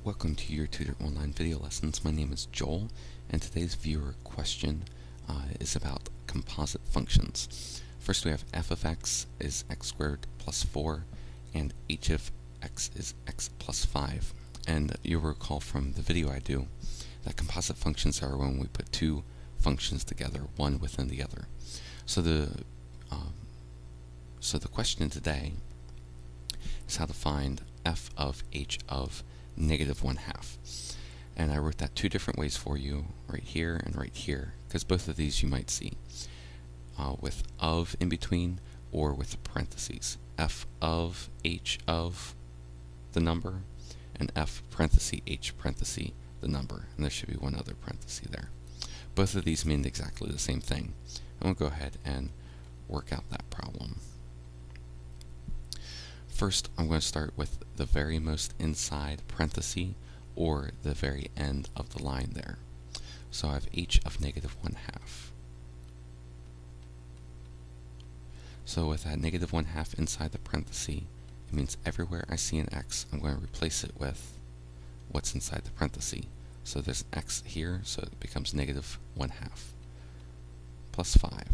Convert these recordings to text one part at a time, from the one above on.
Welcome to your Tutor Online video lessons. My name is Joel, and today's viewer question is about composite functions. First we have f of x is x squared plus 4, and h of x is x plus 5. And you'll recall from the video I do that composite functions are when we put two functions together, one within the other. So the question today is how to find f of h of negative 1/2. And I wrote that two different ways for you, right here and right here, because both of these you might see with of in between or with parentheses. F of h of the number and f parenthesis h parenthesis the number, and there should be one other parenthesis there. Both of these mean exactly the same thing. And we'll go ahead and work out that problem. First, I'm going to start with the very most inside parenthesis, or the very end of the line there. So I have h of negative 1/2. So with that negative 1/2 inside the parenthesis, it means everywhere I see an x, I'm going to replace it with what's inside the parenthesis. So there's an x here, so it becomes negative 1/2 plus 5.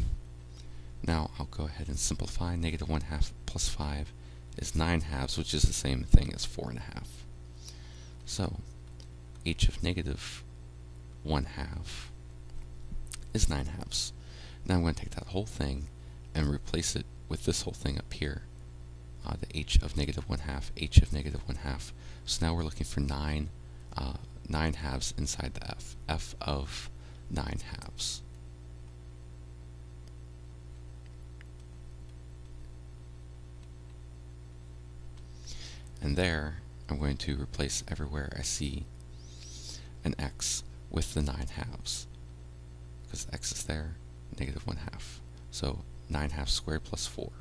Now I'll go ahead and simplify. Negative 1/2 plus 5 is 9/2, which is the same thing as 4.5. So h of negative 1/2 is 9/2. Now I'm going to take that whole thing and replace it with this whole thing up here, the h of negative 1/2, h of negative 1/2. So now we're looking for 9/2 inside the f of 9/2. And there, I'm going to replace everywhere I see an x with the 9/2, because x is there, negative 1/2. So 9/2 squared plus 4.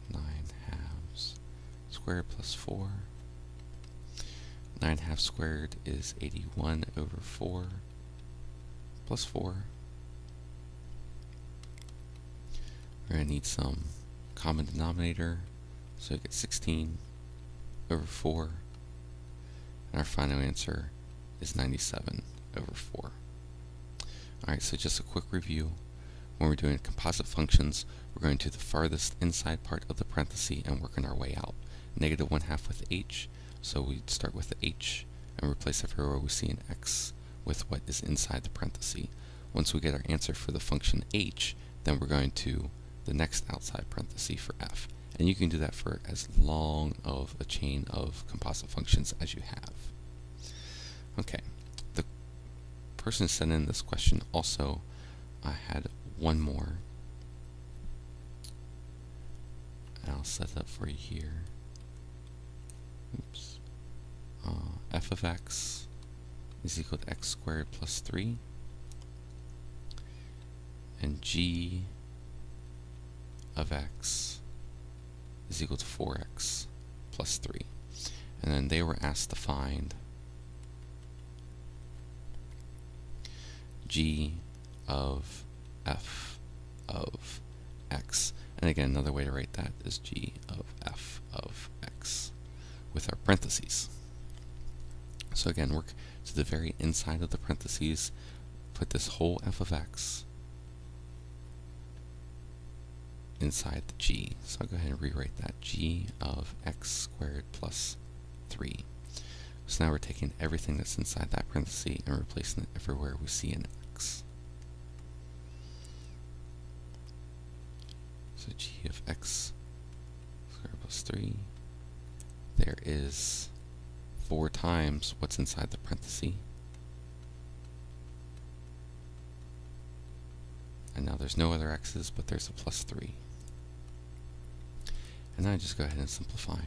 9/2 squared plus 4. 9/2 squared is 81 over 4 plus 4. We're going to need some common denominator, so we get 16 over 4, and our final answer is 97 over 4. Alright, so just a quick review. When we're doing composite functions, we're going to the farthest inside part of the parenthesis and working our way out. Negative 1/2 with h, so we start with the h and replace everywhere we see an x with what is inside the parenthesis. Once we get our answer for the function h, then we're going to the next outside parenthesis for f. And you can do that for as long of a chain of composite functions as you have. Okay, the person who sent in this question also had one more. And I'll set it up for you here. Oops. F of x is equal to x squared plus 3. And g of x is equal to 4x plus 3. And then they were asked to find g of f of x. And again, another way to write that is g of f of x with our parentheses. So again, work to the very inside of the parentheses, put this whole f of x inside the g. So I'll go ahead and rewrite that, g of x squared plus 3. So now we're taking everything that's inside that parenthesis and replacing it everywhere we see an x. So g of x squared plus 3, there is 4 times what's inside the parenthesis. And now there's no other x's, but there's a plus 3. And now I just go ahead and simplify.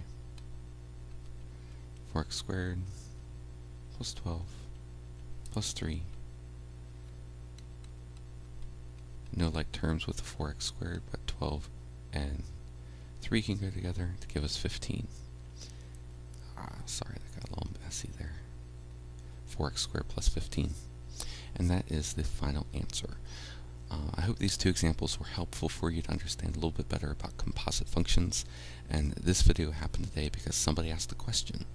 4x squared plus 12 plus 3. No like terms with the 4x squared, but 12 and 3 can go together to give us 15. Sorry, that got a little messy there. 4x squared plus 15. And that is the final answer. I hope these two examples were helpful for you to understand a little bit better about composite functions, and this video happened today because somebody asked the question.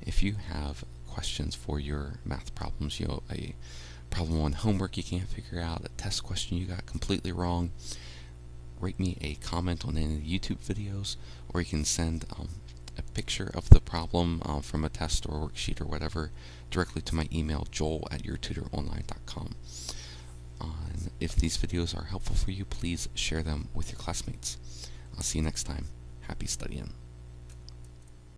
If you have questions for your math problems, a problem on homework you can't figure out, a test question you got completely wrong, write me a comment on any of the YouTube videos, or you can send a picture of the problem from a test or worksheet or whatever directly to my email, joel@yourtutoronline.com. And if these videos are helpful for you, please share them with your classmates. I'll see you next time. Happy studying.